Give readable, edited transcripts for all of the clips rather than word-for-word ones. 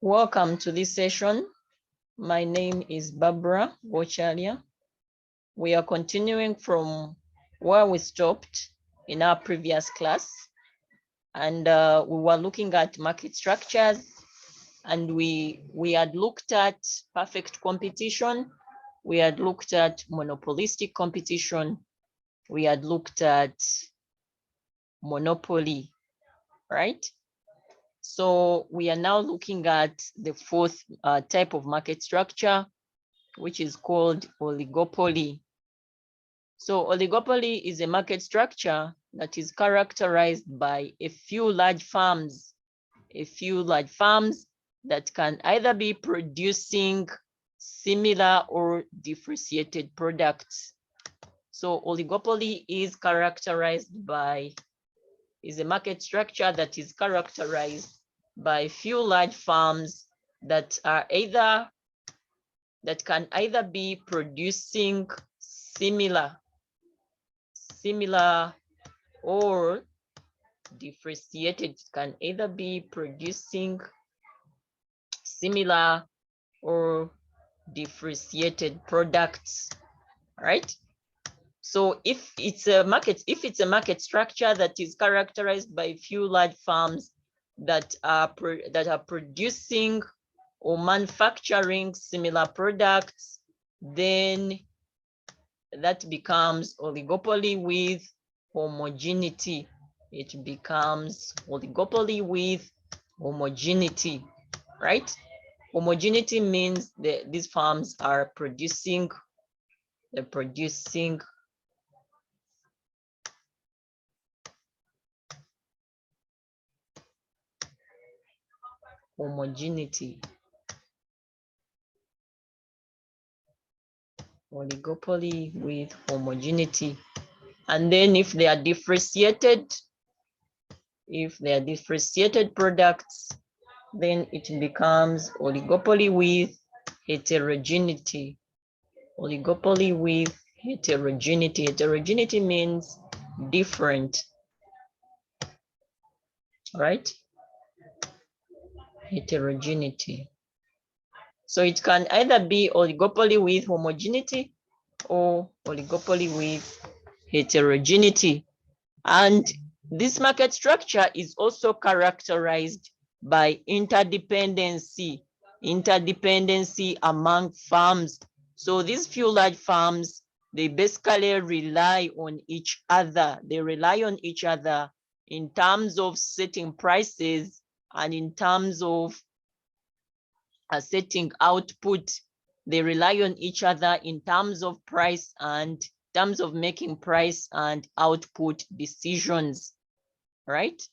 Welcome to this session. My name is Barbara Gochalia. We are continuing from where we stopped in our previous class. And we were looking at market structures, and we had looked at perfect competition. We had looked at monopolistic competition. We had looked at monopoly, right? So we are now looking at the fourth type of market structure, which is called oligopoly. So oligopoly is a market structure that is characterized by a few large farms that can either be producing similar or differentiated products. So oligopoly is a market structure that is characterized by few large farms that can either be producing similar or differentiated. Can either be producing similar or differentiated products, right? So if it's a market structure that is characterized by few large farms that are producing or manufacturing similar products, then that becomes oligopoly with homogeneity. It becomes oligopoly with homogeneity, right? Homogeneity means that these farms are producing homogeneity. Oligopoly with homogeneity. And then if they are differentiated products, then it becomes oligopoly with heterogeneity. Oligopoly with heterogeneity. Heterogeneity means different, right? Heterogeneity. So it can either be oligopoly with homogeneity or oligopoly with heterogeneity. And this market structure is also characterized by interdependency among farms. So these few large farms, they basically rely on each other. They rely on each other in terms of setting prices and in terms of setting output. They rely on each other in terms of price and terms of making price and output decisions, right?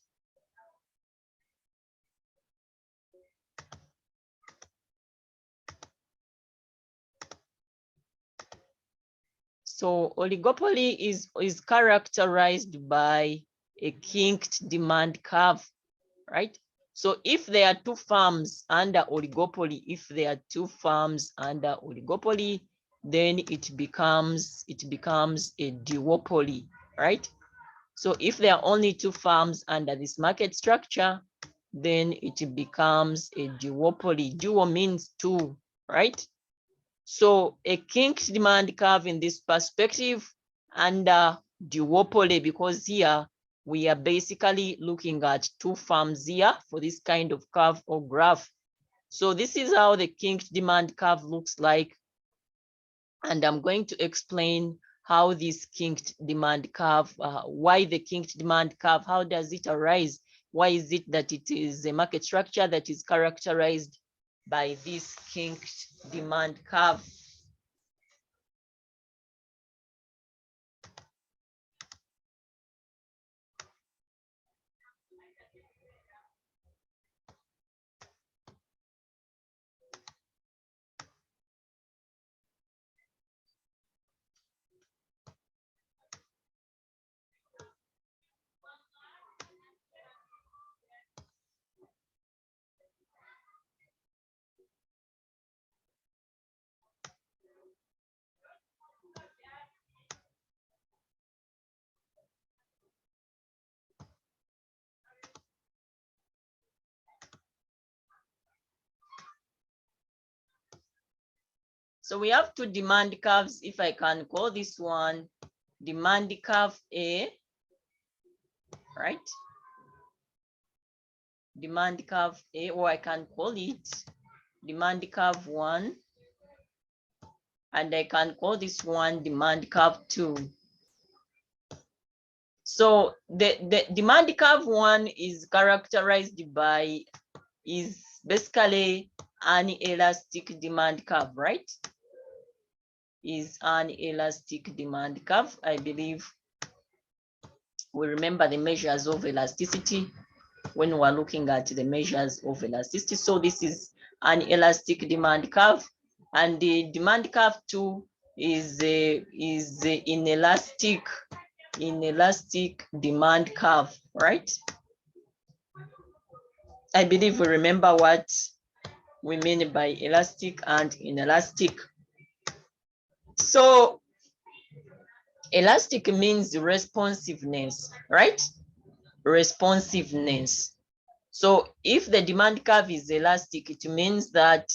So oligopoly is characterized by a kinked demand curve, right? So if there are two farms under oligopoly, then it becomes a duopoly, right? So if there are only two farms under this market structure, then it becomes a duopoly. Duo means two, right? So a kinked demand curve in this perspective under duopoly, because here we are basically looking at two farms here for this kind of curve or graph. So this is how the kinked demand curve looks like. And I'm going to explain how this kinked demand curve, why the kinked demand curve, how does it arise? Why is it that it is a market structure that is characterized by this kinked demand curve? So we have two demand curves. If I can call this one demand curve A, right? Demand curve A, or I can call it demand curve 1, and I can call this one demand curve 2. So the demand curve 1 is characterized by, is basically an elastic demand curve, right? Is an elastic demand curve. I believe we remember the measures of elasticity when we're looking at the measures of elasticity. So this is an elastic demand curve, and the demand curve 2 is inelastic demand curve, right? I believe we remember what we mean by elastic and inelastic. So elastic means responsiveness, right? Responsiveness. So if the demand curve is elastic, it means that,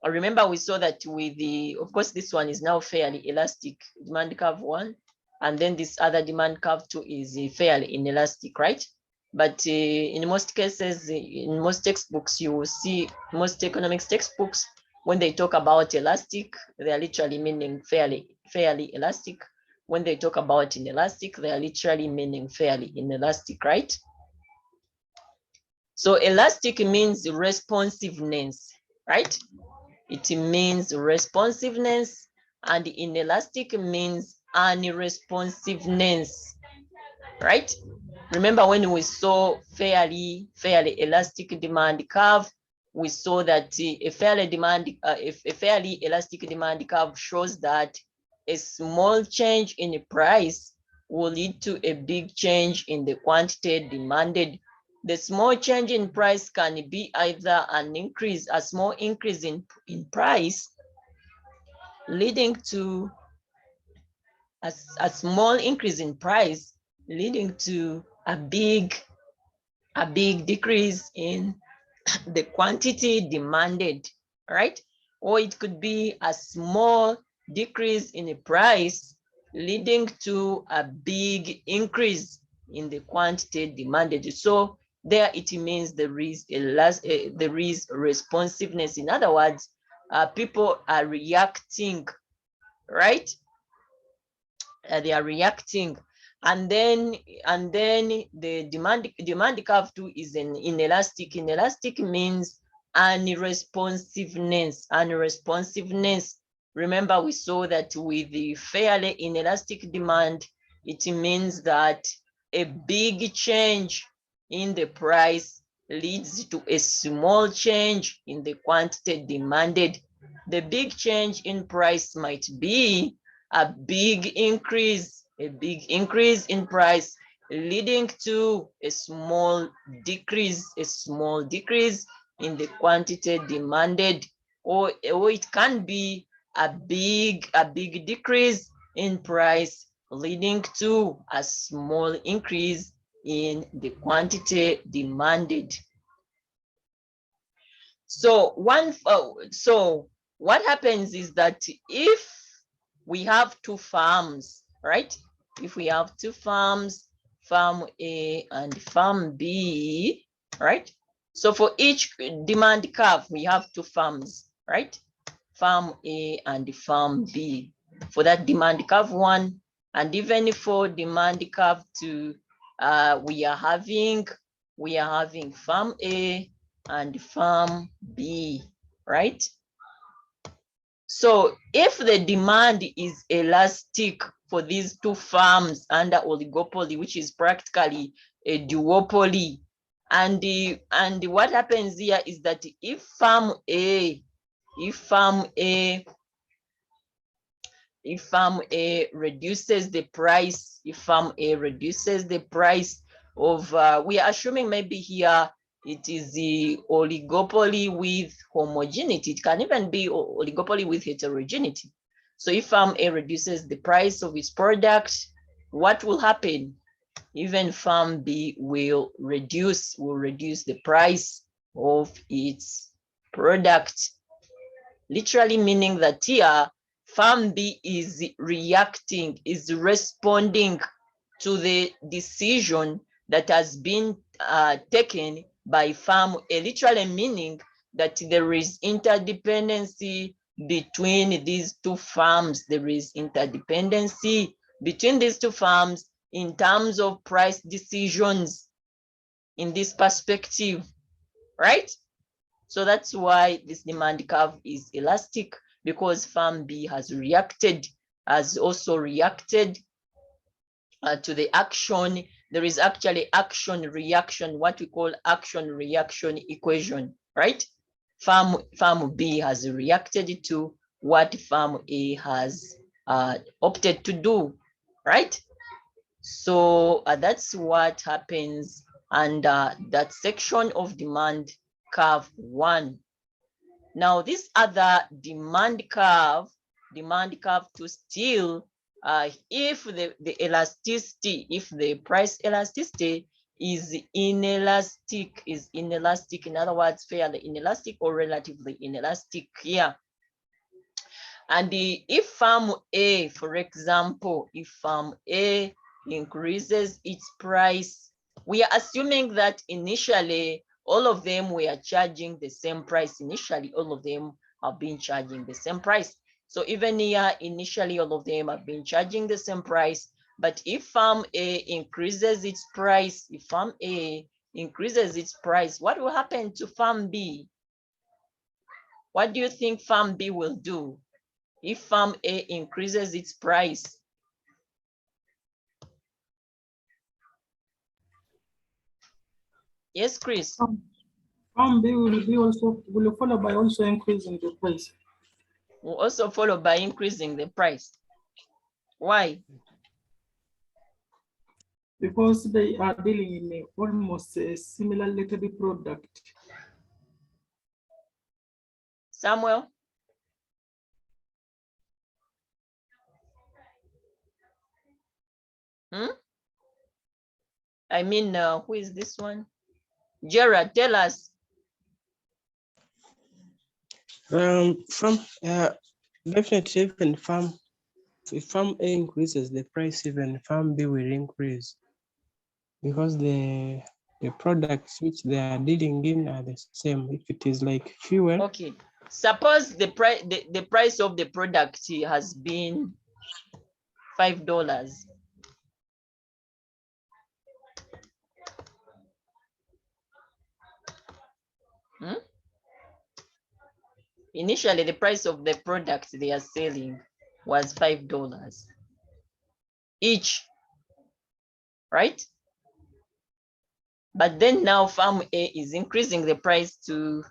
remember we saw that with the, of course, this one is now fairly elastic, demand curve 1, and then this other demand curve 2 is fairly inelastic, right? But in most cases, in most textbooks, you will see, most economics textbooks, when they talk about elastic, they are literally meaning fairly elastic. When they talk about inelastic, they are literally meaning fairly inelastic, right? So elastic means responsiveness, right? It means responsiveness, and inelastic means unresponsiveness, right? Remember when we saw fairly elastic demand curve, we saw that a fairly elastic demand curve shows that a small change in the price will lead to a big change in the quantity demanded. The small change in price can be either an increase, a small increase in price, leading to a small increase in price, leading to a big decrease in the quantity demanded, right? Or it could be a small decrease in the price, leading to a big increase in the quantity demanded. So there it means there is responsiveness. In other words, people are reacting, right? They are reacting, and then the demand curve 2 is an inelastic. Inelastic means unresponsiveness. Remember we saw that with the fairly inelastic demand, it means that a big change in the price leads to a small change in the quantity demanded. The big change in price might be a big increase in price, leading to a small decrease in the quantity demanded, or it can be a big decrease in price, leading to a small increase in the quantity demanded. So what happens is that if we have two farms, right? If we have two farms, farm A and farm B, right? So for each demand curve, we have two farms, right? Farm A and farm B. For that demand curve 1, and even for demand curve 2, we are having farm A and farm B, right? So if the demand is elastic for these two farms under oligopoly, which is practically a duopoly, and what happens here is that if farm A reduces the price, of, we are assuming maybe here it is the oligopoly with homogeneity. It can even be oligopoly with heterogeneity. So if farm A reduces the price of its product, what will happen? Even farm B will reduce the price of its product. literally meaning that here farm B is reacting, is responding to the decision that has been taken by farm A, literally meaning that there is interdependency between these two farms. There is interdependency between these two farms in terms of price decisions in this perspective, right? So that's why this demand curve is elastic, because farm B has also reacted to the action. There is actually action reaction, what we call action reaction equation, right? Farm B has reacted to what farm A has opted to do, right? So that's what happens under that section of demand curve 1. Now this other demand curve 2 still, if the elasticity, if the price elasticity is inelastic, in other words, fairly inelastic or relatively inelastic here. And if farm A, for example, if farm A increases its price, we are assuming that initially all of them were charging the same price. Initially, all of them have been charging the same price. So even here, initially, all of them have been charging the same price. But if farm A increases its price, what will happen to farm B? What do you think farm B will do if farm A increases its price? Yes, Chris. Farm B will follow by also increasing the price. Will also follow by increasing the price. Why? Because they are dealing in almost a similar little product. Samuel? I mean, who is this one? Gerard, tell us. Definitely even if farm A increases the price, even farm B will increase, because the products which they are dealing in are the same. If it is like fuel. Okay. Suppose the price of the product has been $5. Initially, the price of the product they are selling was $5 each, right? But then now farm A is increasing the price to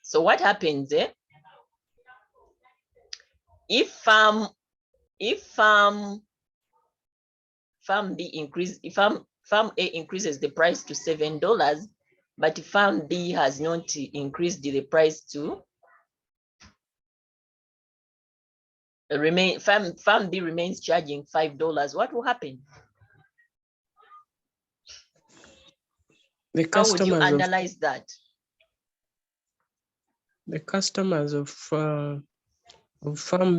so what happens if farm A increases the price to $7, but farm B has not increased the price to farm B remains charging $5, what will happen? How would you analyze that? The customers of farm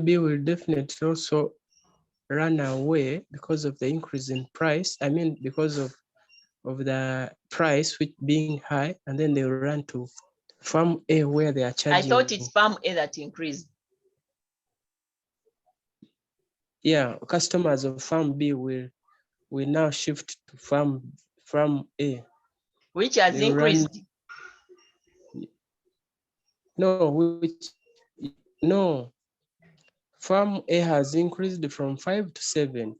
B will definitely also run away because of the increase in price. I mean, because of the price which being high, and then they will run to farm A where they are charging. I thought it's farm A that increased. Yeah, customers of farm B will now shift to farm A, which has increased. No, farm A has increased from 5 to 7.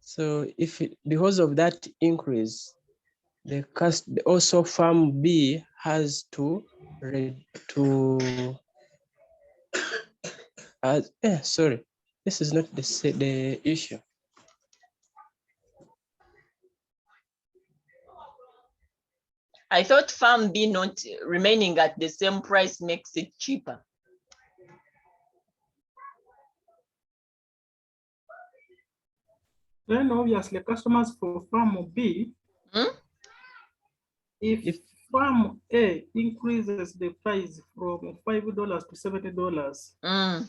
So because of that increase, also farm B has to sorry, this is not the issue. I thought farm B not remaining at the same price makes it cheaper. Then obviously customers for farm B, if farm A increases the price from $5 to $70,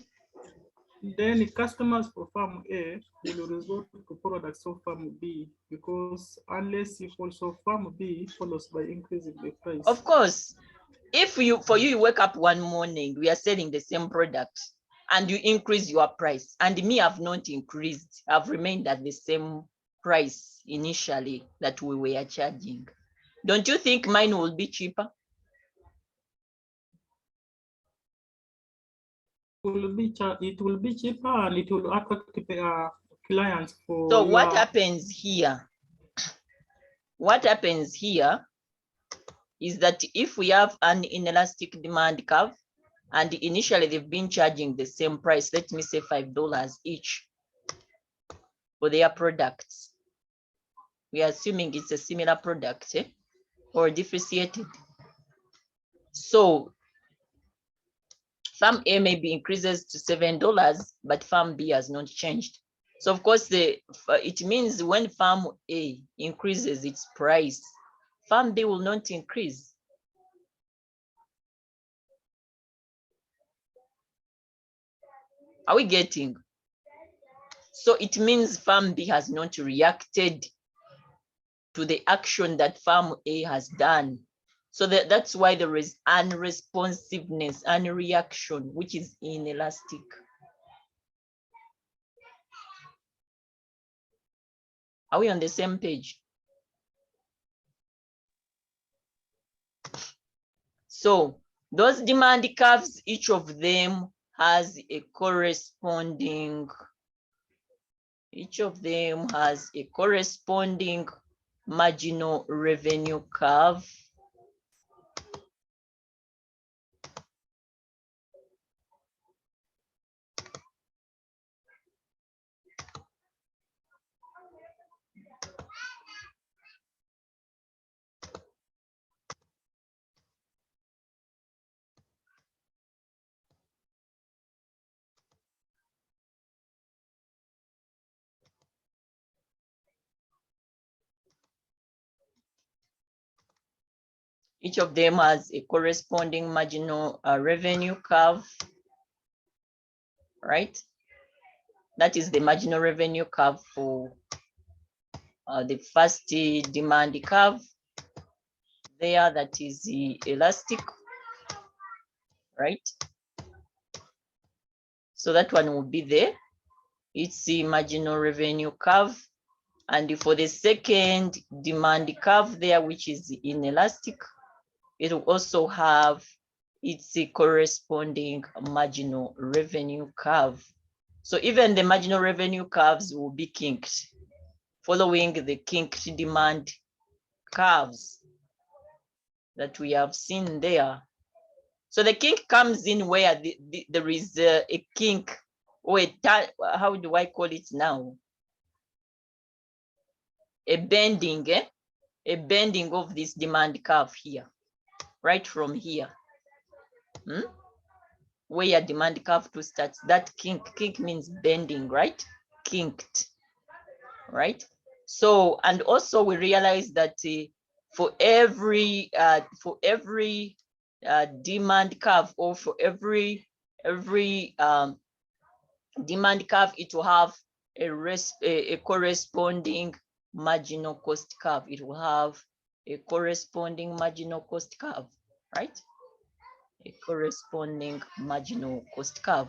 then the customers for farm A will resort to products of farm B, because unless if also farm B follows by increasing the price. Of course, if you wake up one morning, we are selling the same product and you increase your price, and me have not increased, I've remained at the same price initially that we were charging. Don't you think mine will be cheaper? It will be cheaper and it will attract clients for. So what happens here? What happens here is that if we have an inelastic demand curve, and initially they've been charging the same price, let me say $5 each for their products. We are assuming it's a similar product, or differentiated. So farm A maybe increases to $7, but farm B has not changed. So of course, it means when farm A increases its price, farm B will not increase. Are we getting? So it means farm B has not reacted to the action that farm A has done. So that's why there is unresponsiveness and reaction, which is inelastic. Are we on the same page? So those demand curves, each of them has a corresponding, marginal revenue curve. Each of them has a corresponding marginal revenue curve, right? That is the marginal revenue curve for the first demand curve there, that is the elastic, right? So that one will be there. It's the marginal revenue curve. And for the second demand curve there, which is inelastic, it will also have its corresponding marginal revenue curve. So even the marginal revenue curves will be kinked, following the kinked demand curves that we have seen there. So the kink comes in where there is a kink, or how do I call it now? A bending, a bending of this demand curve here, right from here. Where demand curve to start, that kink means bending, right? Kinked, right? So, and also we realize that for every demand curve, or for every demand curve, it will have a corresponding marginal cost curve. It will have a corresponding marginal cost curve, right? A corresponding marginal cost curve.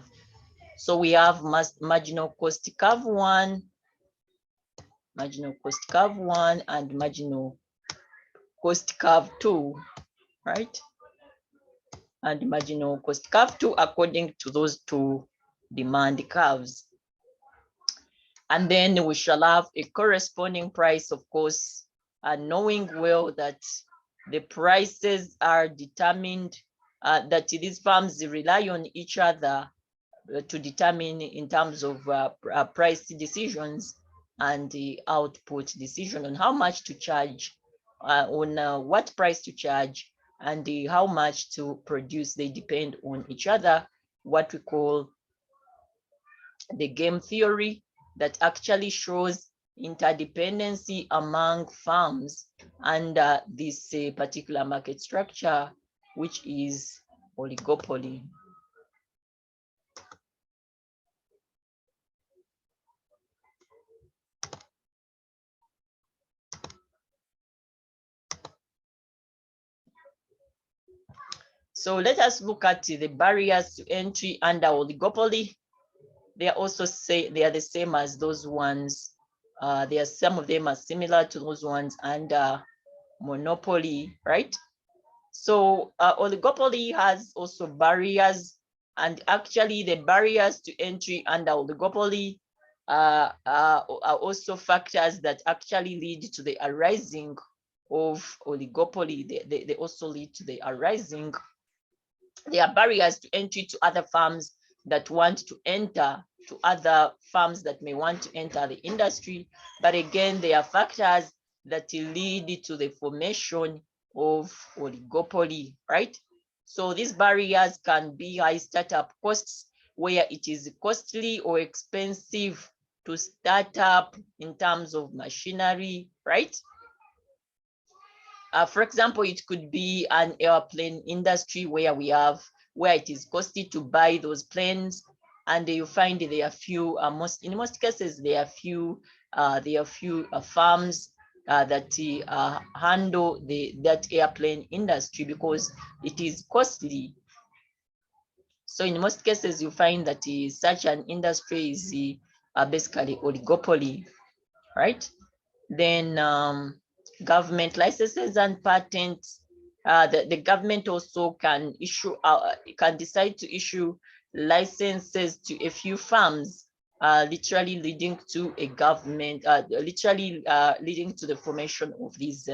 So we have marginal cost curve 1, marginal cost curve 1, and marginal cost curve 2, right? And marginal cost curve 2 according to those two demand curves. And then we shall have a corresponding price, of course, and knowing well that the prices are determined, that these farms rely on each other to determine in terms of price decisions and the output decision on how much to charge on what price to charge and how much to produce. They depend on each other, what we call the game theory that actually shows interdependency among farms under this particular market structure, which is oligopoly. So let us look at the barriers to entry under oligopoly. They are also they are the same as those ones. Some of them are similar to those ones under monopoly, right? So oligopoly has also barriers, and actually the barriers to entry under oligopoly are also factors that actually lead to the arising of oligopoly. They also lead to the arising. There are barriers to entry to other farms that want to enter, to other farms that may want to enter the industry. But again, there are factors that lead to the formation of oligopoly, right? So these barriers can be high startup costs, where it is costly or expensive to start up in terms of machinery, right? For example, it could be an airplane industry where it is costly to buy those planes, and you find there are few. In most cases, there are few farms that handle that airplane industry because it is costly. So in most cases, you find that such an industry is basically oligopoly, right? Then government licenses and patents. The government also can decide to issue licenses to a few farms, literally leading to a government, leading to the formation of these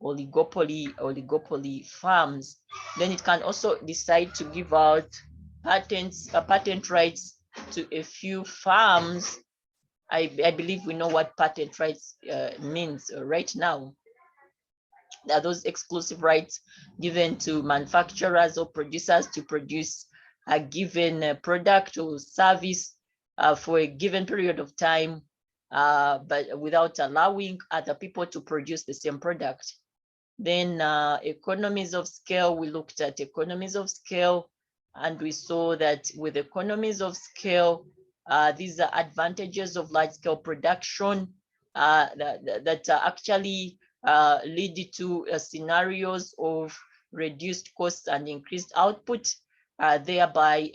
oligopoly farms. Then it can also decide to give out patent rights to a few farms. I believe we know what patent rights means right now. There are those exclusive rights given to manufacturers or producers to produce a given product or service for a given period of time, but without allowing other people to produce the same product. Then economies of scale, we looked at economies of scale, and we saw that with economies of scale, these are advantages of large-scale production that actually lead to scenarios of reduced costs and increased output, thereby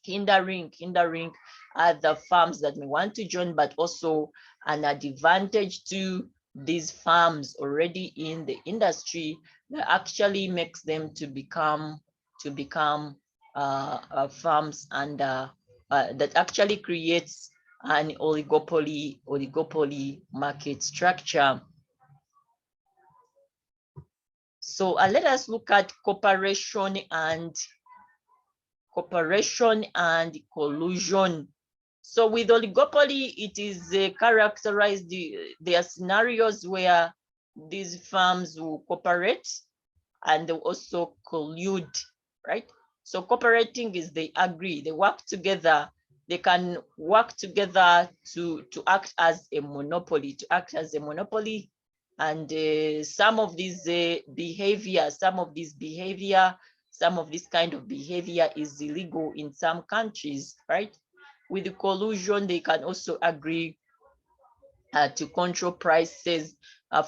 hindering other farms that may want to join, but also an advantage to these farms already in the industry that actually makes them to become farms, and that actually creates an oligopoly market structure. So let us look at cooperation and collusion. So with oligopoly, it is characterized, there are scenarios where these firms will cooperate and they also collude, right? So cooperating is they agree, they work together, they can work together to act as a monopoly, and some of this kind of behavior is illegal in some countries, right? With the collusion, they can also agree to control prices,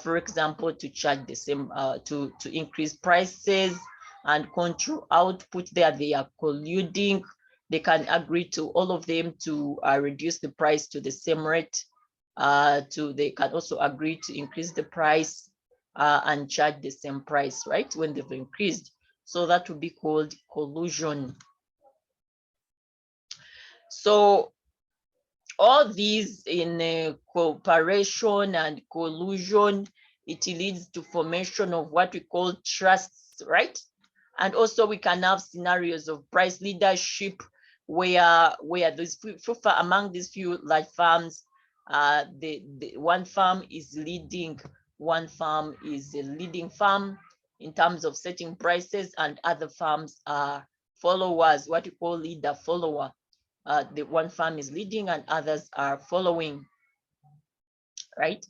for example, to charge the same, to increase prices and control output. There they are colluding. They can agree to all of them to reduce the price to the same rate. They can also agree to increase the price and charge the same price, right, when they've increased. So that would be called collusion. So all these in cooperation and collusion, it leads to formation of what we call trusts, right? And also we can have scenarios of price leadership where among these few large farms, the one farm is leading one farm is a leading farm in terms of setting prices, and other farms are followers, what you call leader follower. The one farm is leading and others are following, right?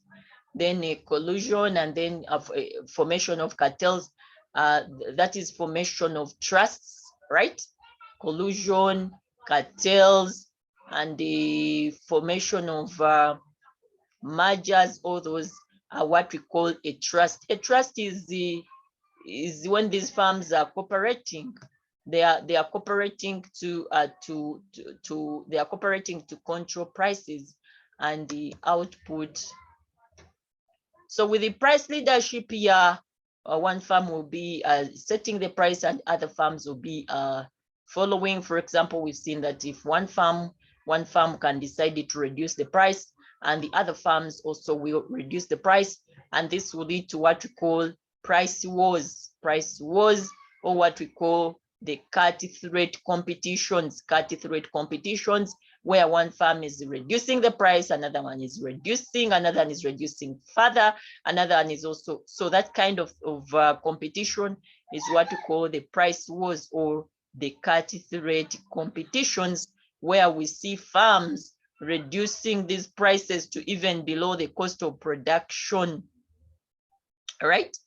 Then a collusion, and then a formation of cartels. That is formation of trusts, right? Collusion, cartels, and the formation of mergers. All those are what we call a trust. A trust is when these farms are cooperating. They are cooperating to control prices and the output. So with the price leadership here, one farm will be setting the price and other farms will be following. For example, we've seen that if one farm can decide to reduce the price, and the other farms also will reduce the price, and this will lead to what we call price wars, or what we call the cut-throat competitions, where one farm is reducing the price, another one is reducing, another one is reducing further, another one is also, so that kind of competition is what we call the price wars or the cut-throat competitions, where we see farms reducing these prices to even below the cost of production, right?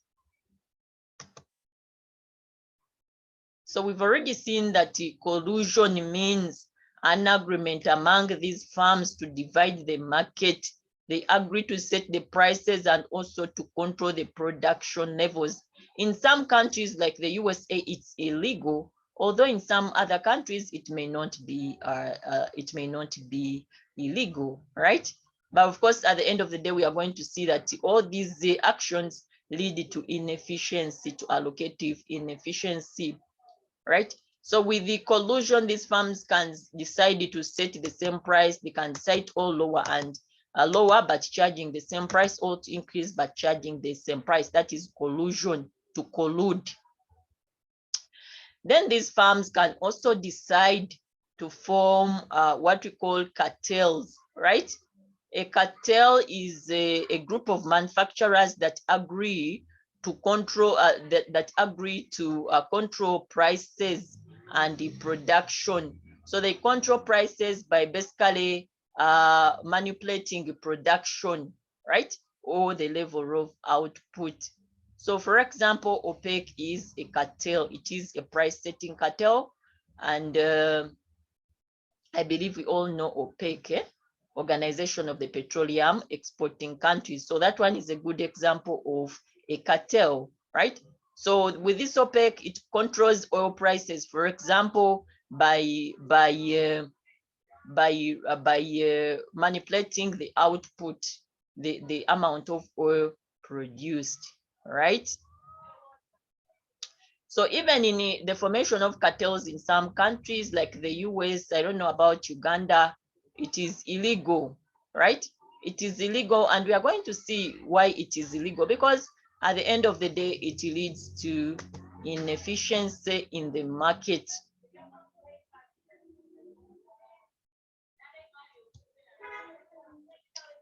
So we've already seen that collusion means an agreement among these farms to divide the market. They agree to set the prices and also to control the production levels. In some countries like the USA, it's illegal, although in some other countries it may not be illegal, right? But of course, at the end of the day, we are going to see that all these actions lead to inefficiency, to allocative inefficiency, right? So with the collusion, these farms can decide to set the same price. They can decide all lower and lower, but charging the same price, or to increase but charging the same price. That is collusion, to collude. Then these farms can also decide to form what we call cartels, right? A cartel is a group of manufacturers that agree to control control prices and the production. So they control prices by basically manipulating the production, right, or the level of output. So for example, OPEC is a cartel. It is a price setting cartel, and I believe we all know OPEC, Organization of the Petroleum Exporting Countries. So that one is a good example of a cartel, right? So with this OPEC, it controls oil prices, for example, by manipulating the output, the amount of oil produced, right? So even in the formation of cartels in some countries like the US, I don't know about Uganda, it is illegal, right? It is illegal, and we are going to see why it is illegal, because at the end of the day, it leads to inefficiency in the market.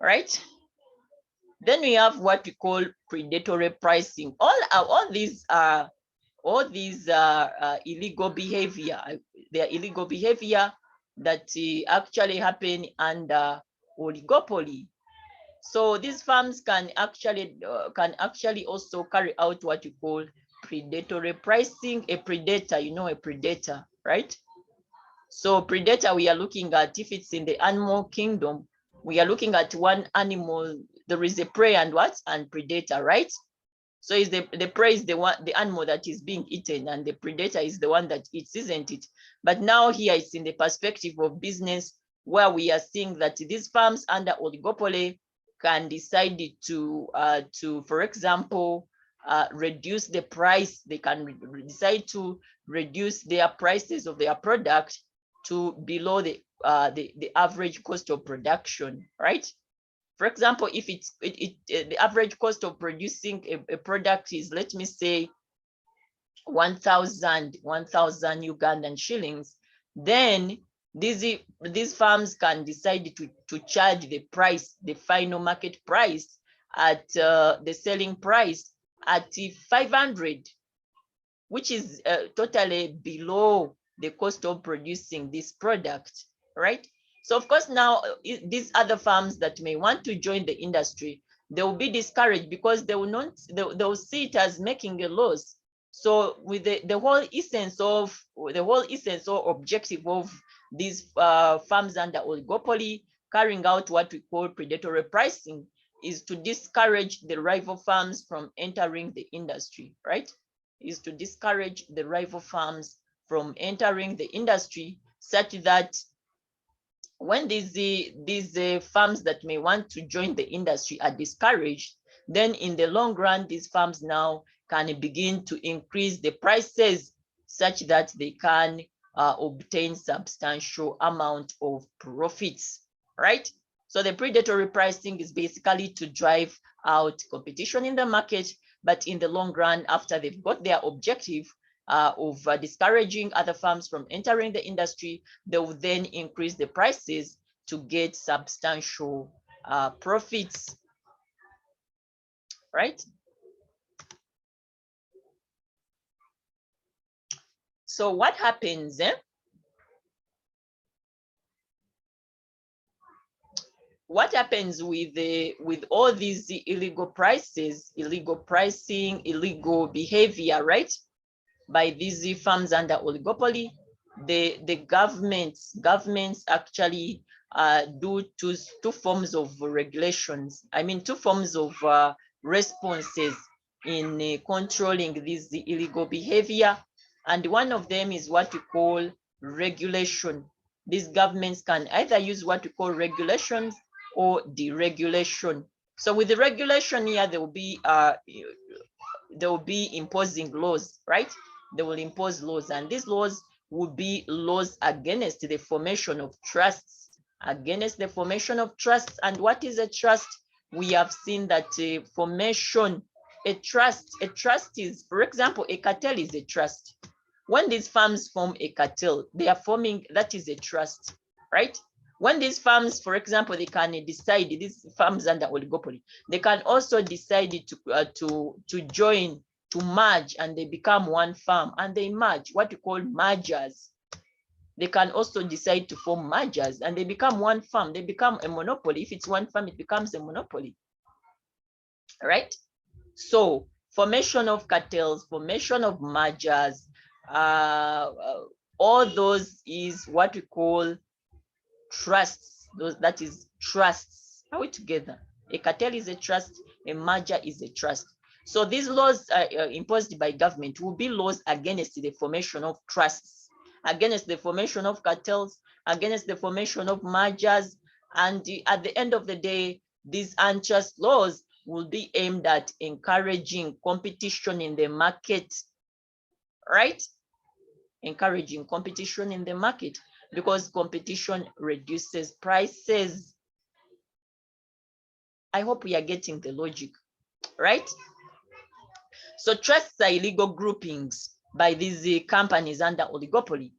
Right? Then we have what we call predatory pricing. All these are illegal behavior. They are illegal behavior that actually happen under oligopoly. So these firms can actually also carry out what you call predatory pricing. A predator, you know, a predator, right? So predator, we are looking at, if it's in the animal kingdom, we are looking at one animal. There is a prey and what? And predator, right? So is the prey is the animal that is being eaten, and the predator is the one that eats, isn't it? But now here it's in the perspective of business, where we are seeing that these farms under oligopoly can decide to for example, reduce the price. They can decide to reduce their prices of their product to below the average cost of production, right? For example, if the average cost of producing a product is, let me say, 1,000 Ugandan shillings, then these farms can decide to charge the price, the final market price, at the selling price at 500, which is totally below the cost of producing this product, right? So of course now these other farms that may want to join the industry, they will be discouraged because they will not, they'll see it as making a loss. So with the whole essence or objective of these farms under oligopoly carrying out what we call predatory pricing is to discourage the rival farms from entering the industry, right? Is to discourage the rival farms from entering the industry, such that when these farms that may want to join the industry are discouraged, then in the long run, these farms now can begin to increase the prices such that they can obtain substantial amount of profits, right? So the predatory pricing is basically to drive out competition in the market, but in the long run, after they've got their objective of discouraging other farms from entering the industry, they will then increase the prices to get substantial profits, right? So what happens? What happens with all these illegal prices, illegal pricing, illegal behavior, right? By these farms under oligopoly, the governments actually do two forms of regulations. I mean, two forms of responses in controlling this illegal behavior. And one of them is what we call regulation. These governments can either use what we call regulations or deregulation. So with the regulation here, they will be imposing laws, right? They will impose laws, and these laws would be laws against the formation of trusts, against the formation of trusts. And what is a trust? We have seen that a trust is, for example, a cartel is a trust. When these farms form a cartel, they are forming, that is a trust, right? When these farms, for example, they can decide, these farms under oligopoly, they can also decide to join, to merge, and they become one farm, and they merge, what we call mergers. They can also decide to form mergers, and they become one farm. They become a monopoly. If it's one farm, it becomes a monopoly, right? So formation of cartels, formation of mergers, all those is what we call trusts. That is trusts. Are we together? A cartel is a trust, a merger is a trust. So these laws imposed by government will be laws against the formation of trusts, against the formation of cartels, against the formation of mergers. And at the end of the day, these unjust laws will be aimed at encouraging competition in the market, right? Encouraging competition in the market, because competition reduces prices. I hope we are getting the logic, right? So trusts are illegal groupings by these companies under oligopoly,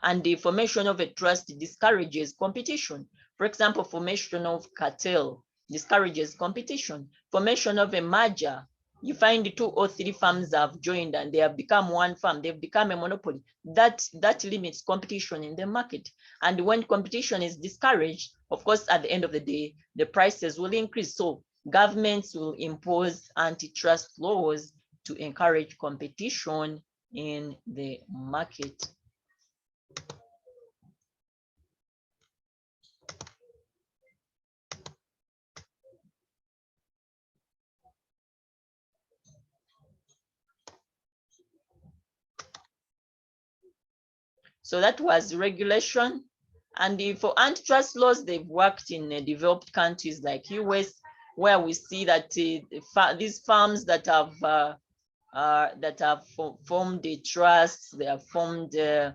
and the formation of a trust discourages competition. For example, formation of cartel discourages competition. Formation of a merger, you find 2 or 3 farms have joined and they have become one farm, they've become a monopoly. That limits competition in the market. And when competition is discouraged, of course, at the end of the day, the prices will increase. So governments will impose antitrust laws to encourage competition in the market. So that was regulation. And for antitrust laws, they've worked in developed countries like US, where we see that these farms that have formed the trusts, they have formed, they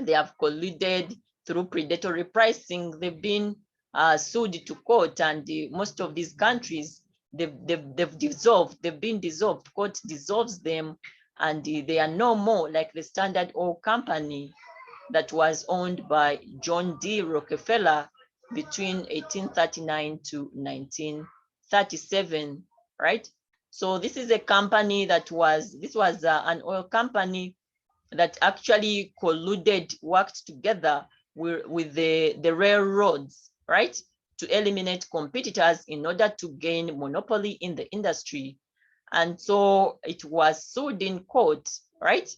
have colluded through predatory pricing, they've been sued to court, and most of these countries, they've dissolved, they've been dissolved, court dissolves them, and they are no more, like the Standard Oil Company that was owned by John D. Rockefeller between 1839 to 1930. 1937, right? So this is a company that was, an oil company that actually worked together with the railroads, right? To eliminate competitors in order to gain monopoly in the industry. And so it was sued in court, right?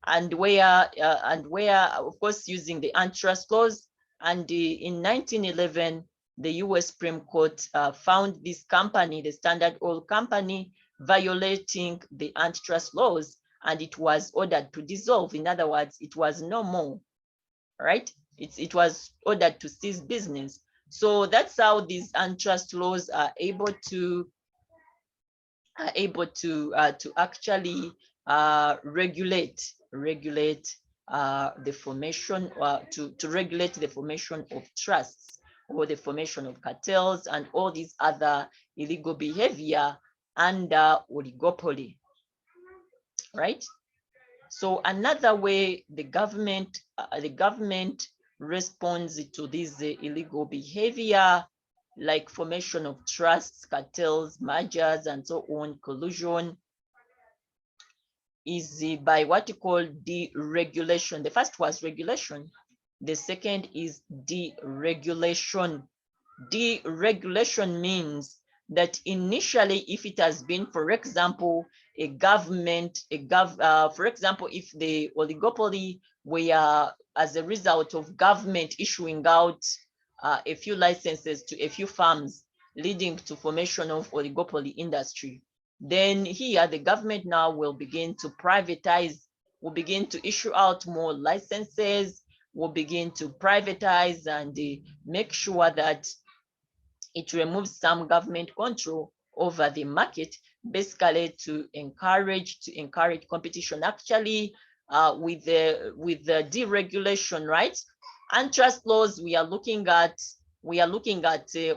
And where, of course, using the antitrust laws. And in 1911, the US Supreme Court found this company, the Standard Oil Company, violating the antitrust laws, and it was ordered to dissolve. In other words, it was no more, right? It was ordered to cease business. So that's how these antitrust laws are able to actually regulate the formation, to regulate the formation of trusts or the formation of cartels and all these other illegal behavior under oligopoly, right? So another way the government responds to this illegal behavior, like formation of trusts, cartels, mergers, and so on, collusion, is by what you call deregulation. The first was regulation. The second is deregulation. Deregulation means that initially, if it has been, for example, for example, if the oligopoly were as a result of government issuing out a few licenses to a few farms, leading to formation of oligopoly industry, then here the government now will begin to privatize, will begin to issue out more licenses, will begin to privatize and make sure that it removes some government control over the market, basically to encourage competition. Actually, with the deregulation, right? Antitrust laws, we are looking at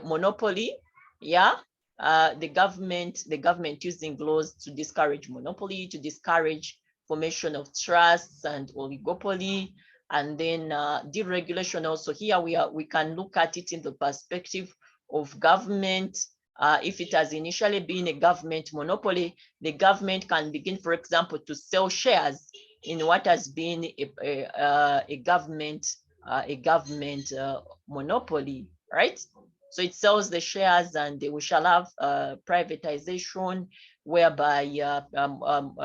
monopoly. Yeah, the government using laws to discourage monopoly, to discourage formation of trusts and oligopoly. And then deregulation also, here we can look at it in the perspective of government. If it has initially been a government monopoly, the government can begin, for example, to sell shares in what has been a government monopoly, right? So it sells the shares, and we shall have privatization, whereby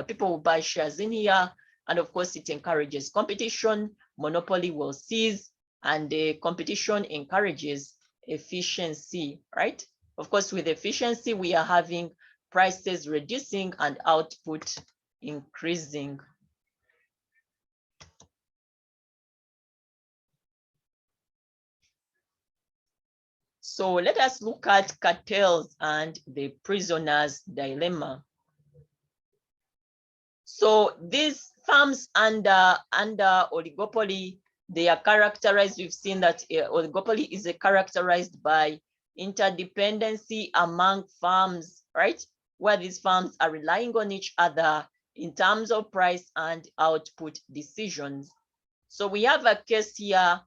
people will buy shares in here, and of course it encourages competition. Monopoly will cease, and the competition encourages efficiency, right? Of course, with efficiency, we are having prices reducing and output increasing. So let us look at cartels and the prisoner's dilemma. So these farms under oligopoly, they are characterized, we've seen that oligopoly is characterized by interdependency among farms, right? Where these farms are relying on each other in terms of price and output decisions. So we have a case here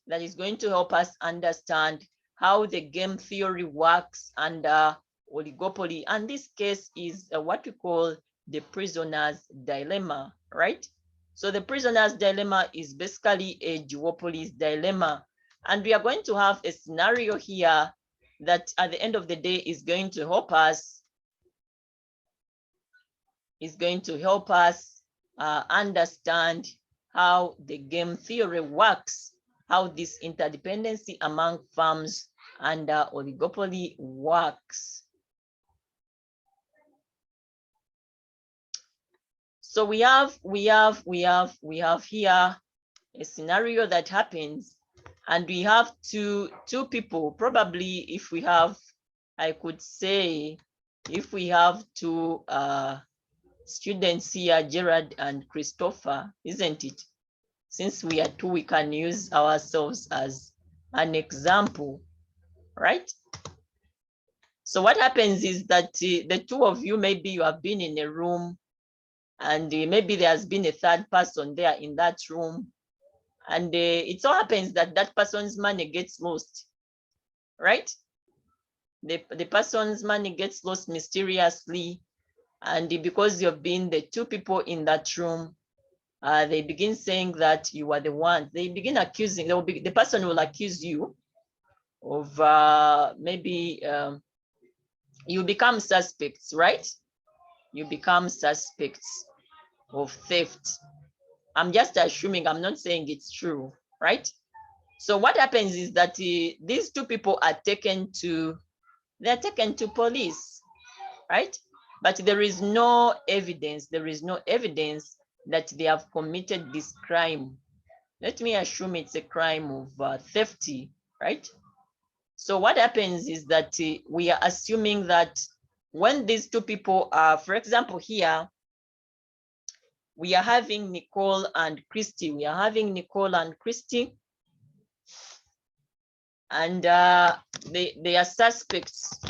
that is going to help us understand how the game theory works under oligopoly. And this case is what we call the prisoner's dilemma, right? So the prisoner's dilemma is basically a duopoly's dilemma. And we are going to have a scenario here that at the end of the day is going to help us, understand how the game theory works, how this interdependency among farms under oligopoly works. So we have here a scenario that happens, and we have two people. Probably if we have, I could say, if we have two students here, Gerard and Christopher, isn't it? Since we are two, we can use ourselves as an example, right? So what happens is that the two of you, maybe you have been in a room, and maybe there has been a third person there in that room, and it so happens that that person's money gets lost, right? the person's money gets lost mysteriously, and because you've been the two people in that room, they begin saying that you are the one. They begin accusing. The person will accuse you of maybe you become suspects, right? You become suspects of theft. I'm just assuming, I'm not saying it's true, right? So what happens is that these two people are taken to police, right? But there is no evidence. There is no evidence that they have committed this crime. Let me assume it's a crime of theft, right? So what happens is that we are assuming that when these two people are, for example, here, we are having Nicole and Christy. We are having Nicole and Christy, and they are suspects,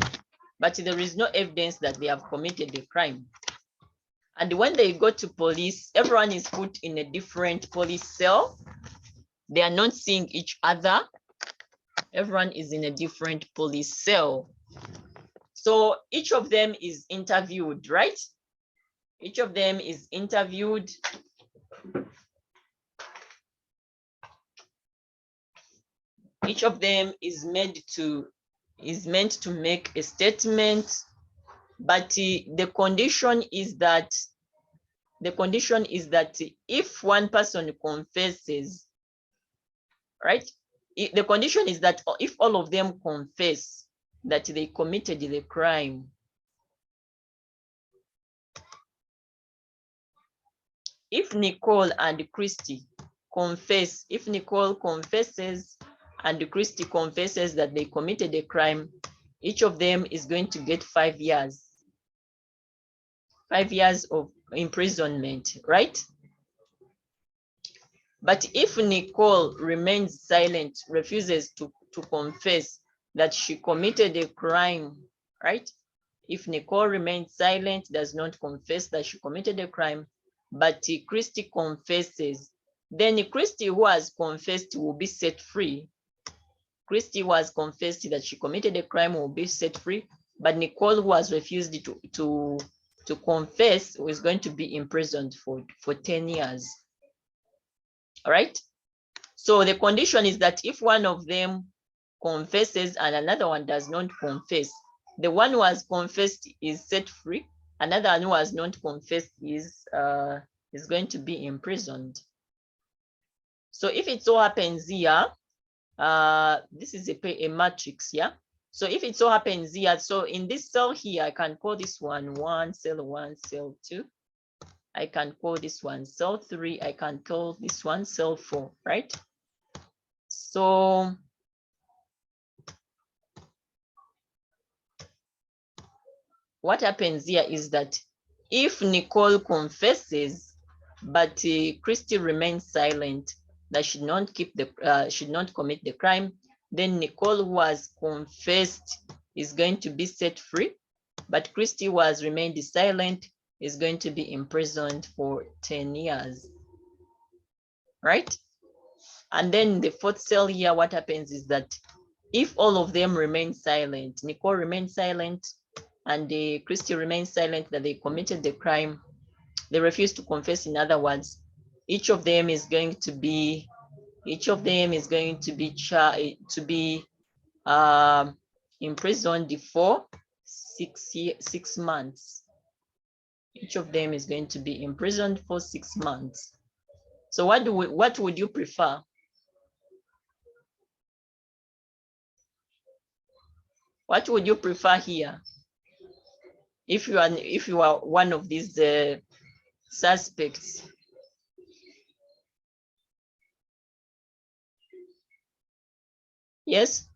but there is no evidence that they have committed the crime. And when they go to police, everyone is put in a different police cell. They are not seeing each other. Everyone is in a different police cell. So each of them is interviewed, right? Each of them is interviewed. Each of them is meant to make a statement, but the condition is that if one person confesses, right? The condition is that if all of them confess that they committed the crime, if Nicole and Christy confess, if Nicole confesses and Christy confesses that they committed a crime, each of them is going to get 5 years. 5 years of imprisonment, right? But if Nicole remains silent, refuses to confess that she committed a crime, right? If Nicole remains silent, does not confess that she committed a crime, but Christy confesses, then Christy, who has confessed, will be set free. Christy, who has confessed that she committed a crime, will be set free, but Nicole, who has refused to confess, is going to be imprisoned for 10 years. All right. So the condition is that if one of them confesses and another one does not confess, the one who has confessed is set free. Another one who has not confessed is going to be imprisoned. So if it so happens here, this is a matrix, yeah. So if it so happens here, so in this cell here, I can call this one cell 1, cell 2. I can call this one cell 3. I can call this one cell 4, right? So what happens here is that if Nicole confesses, but Christy remains silent, that should not commit the crime, then Nicole, who has confessed, is going to be set free, but Christy, who has remained silent, is going to be imprisoned for 10 years, right? And then the fourth cell here, what happens is that if all of them remain silent, Nicole remains silent and Christy remains silent that they committed the crime, they refuse to confess, in other words, each of them is going to be imprisoned for 6 months. Each of them is going to be imprisoned for 6 months. So what would you prefer? What would you prefer here? If you are one of these suspects? Yes?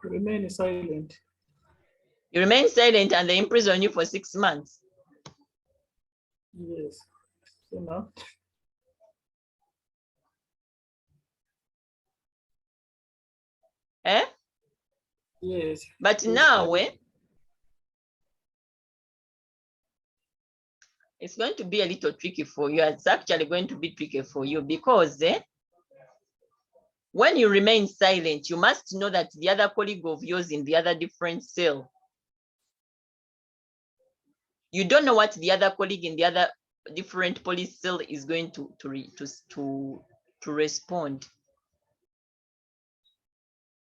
Remain silent. You remain silent and they imprison you for 6 months. Yes. So now. Eh? Yes. But now, it's going to be a little tricky for you. It's actually going to be tricky for you because When you remain silent, you must know that the other colleague of yours in the other different cell, you don't know what the other colleague in the other different police cell is going to respond.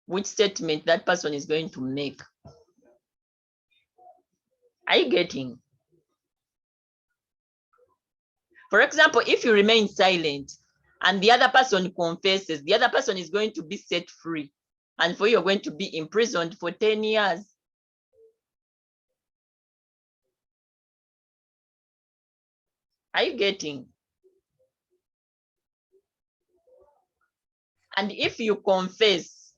Which statement that person is going to make. Are you getting? For example, if you remain silent and the other person confesses, the other person is going to be set free. And for you, you're going to be imprisoned for 10 years. Are you getting? And if you confess,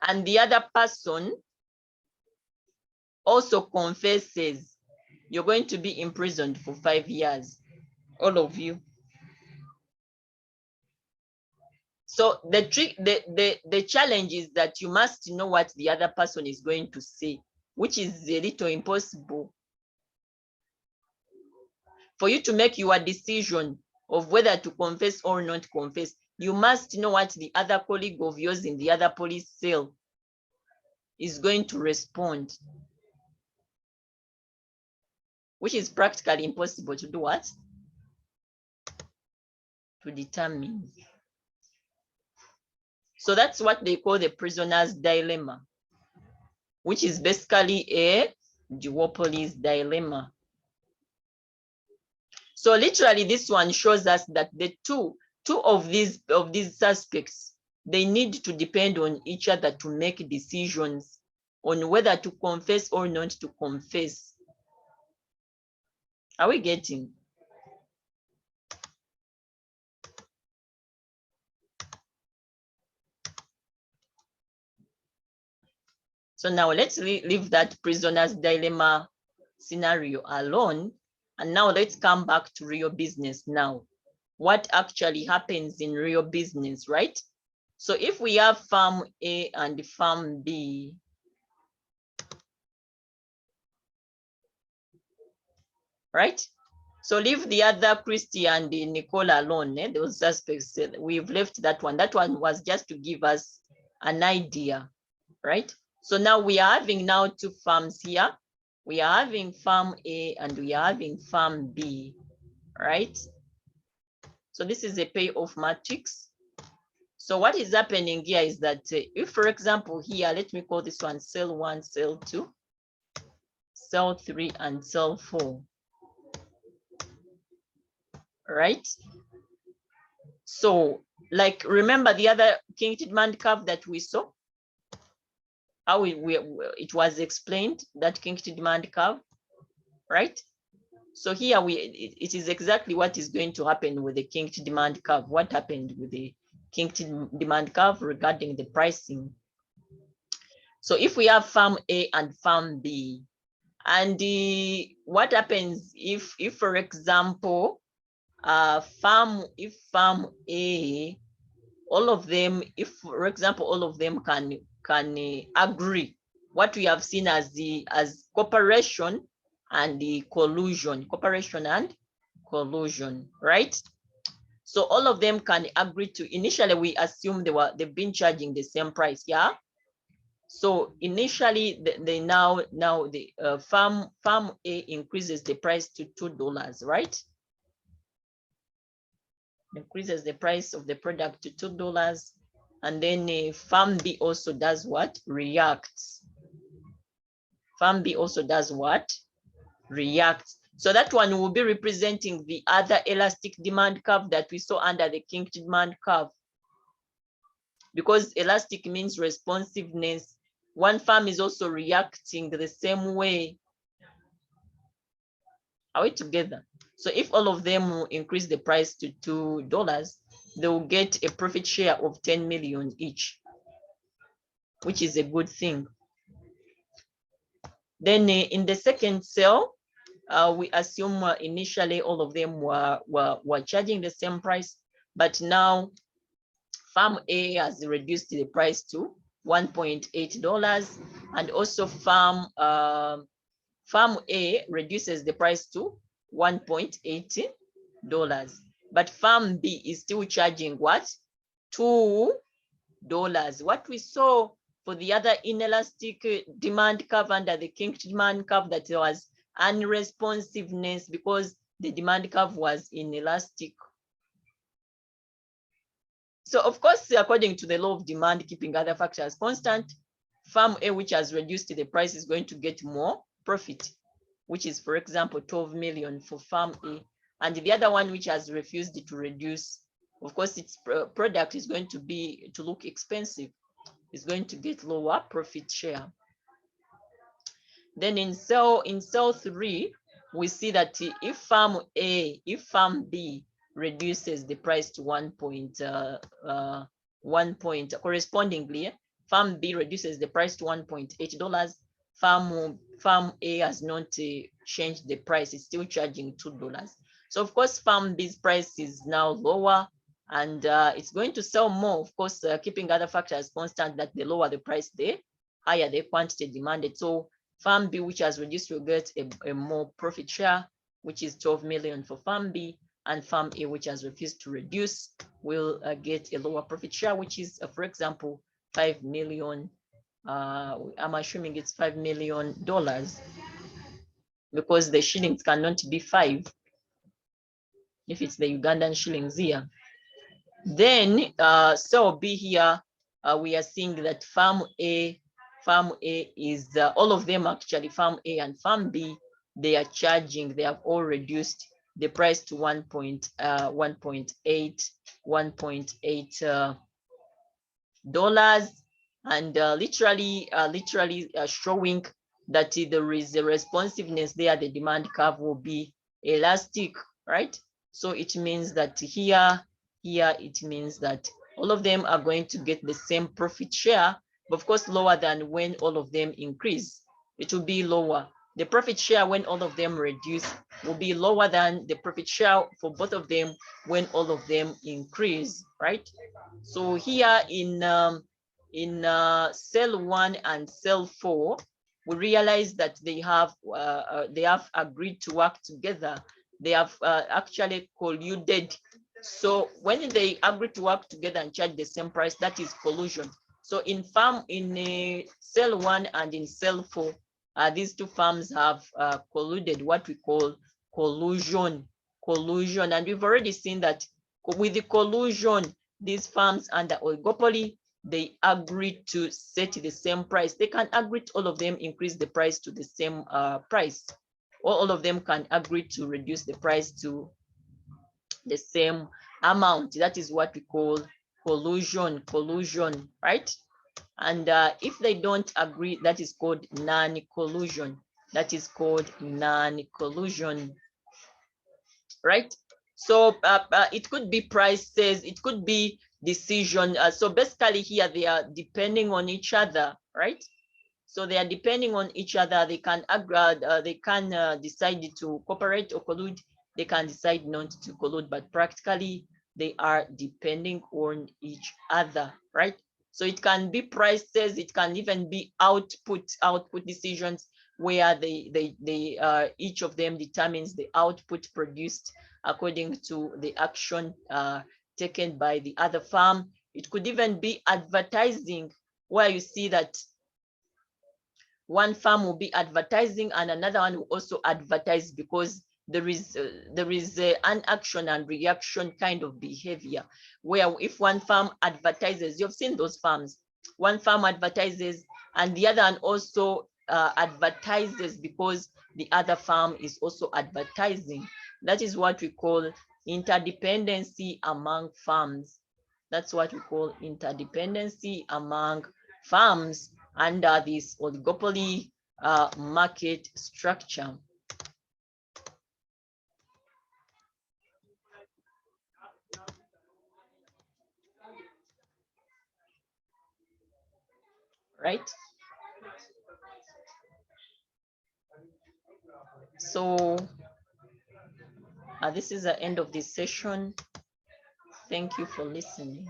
and the other person also confesses, you're going to be imprisoned for 5 years, all of you. So the trick, the challenge is that you must know what the other person is going to say, which is a little impossible. For you to make your decision of whether to confess or not confess, you must know what the other colleague of yours in the other police cell is going to respond, which is practically impossible to do what? To determine. So that's what they call the prisoner's dilemma, which is basically a duopoly's dilemma. So literally this one shows us that the two of these suspects, they need to depend on each other to make decisions on whether to confess or not to confess. Are we getting? So now let's leave that prisoner's dilemma scenario alone. And now let's come back to real business now. What actually happens in real business, right? So if we have farm A and farm B, right? So leave the other Christy and Nicole alone, those suspects, we've left that one. That one was just to give us an idea, right? So now we are having now two farms here. We are having farm A and we are having farm B, right? So this is a payoff matrix. So what is happening here is that if, for example, here, let me call this one cell 1, cell 2, cell 3, and cell 4, right? So like, remember the other King-Tiedemann curve that we saw? How it was explained, that King-Tiedemann curve, right? So here it is exactly what is going to happen with the King-Tiedemann curve. What happened with the King-Tiedemann curve regarding the pricing? So if we have farm A and farm B, and what happens if for example, farm A, all of them, if for example all of them can agree, what we have seen as cooperation and the collusion, right? So all of them can agree to, initially we assume they've been charging the same price, yeah. So initially now the farm A increases the price to $2, right? Increases the price of the product to $2, and then farm B also does what? Reacts. Farm B also does what? Reacts. So that one will be representing the other elastic demand curve that we saw under the King-Tiedemann curve. Because elastic means responsiveness. One farm is also reacting the same way. Are we together? So if all of them will increase the price to $2, they will get a profit share of 10 million each, which is a good thing. Then in the second cell, we assume initially all of them were charging the same price, but now farm A has reduced the price to $1.8, and also farm A reduces the price to 1.80, But farm B is still charging what? $2. What we saw for the other inelastic demand curve under the kink demand curve, that there was unresponsiveness because the demand curve was inelastic. So of course, according to the law of demand, keeping other factors constant, farm A, which has reduced the price, is going to get more profit, which is, for example, 12 million for farm A. And the other one, which has refused to reduce, of course, its product is going to look expensive. It's going to get lower profit share. Then in cell 3, we see that if farm B reduces the price to 1 point, correspondingly, farm B reduces the price to $1.8. Farm A has not changed the price; it's still charging $2. So of course, farm B's price is now lower, and it's going to sell more. Of course, keeping other factors constant, that the lower the price, the higher the quantity demanded. So farm B, which has reduced, will get a more profit share, which is 12 million for farm B, and farm A, which has refused to reduce, will get a lower profit share, which is, for example, 5 million. I'm assuming it's $5 million, because the shillings cannot be 5 if it's the Ugandan shillings here. Then cell B here, we are seeing that farm A is all of them actually, farm A and farm B, they are charging, they have all reduced the price to $1.8 and literally showing that there is a responsiveness there. The demand curve will be elastic, right? So it means that here it means that all of them are going to get the same profit share, but of course lower than when all of them increase. It will be lower. The profit share when all of them reduce will be lower than the profit share for both of them when all of them increase, right? So here in cell 1 and cell 4, we realize that they have agreed to work together. They have actually colluded. So when they agree to work together and charge the same price, that is collusion. So in cell 1 and in cell 4, these two firms have colluded, what we call collusion. And we've already seen that with the collusion, these firms under oligopoly, they agree to set the same price. They can agree to all of them increase the price to the same price, or all of them can agree to reduce the price to the same amount. That is what we call collusion, right? And if they don't agree, that is called non-collusion. Right? So it could be prices, it could be decision. So basically here they are depending on each other, right? So they are depending on each other. They can decide to cooperate or collude. They can decide not to collude, but practically they are depending on each other, right? So it can be prices, it can even be output decisions, where each of them determines the output produced according to the action taken by the other firm. It could even be advertising, where you see that one firm will be advertising and another one will also advertise, because there is an action and reaction kind of behavior, where if one firm advertises, you've seen those firms, one firm advertises and the other one also advertises because the other firm is also advertising. That is what we call interdependency among firms. That's what we call interdependency among firms under this oligopoly market structure. Right? So this is the end of this session. Thank you for listening.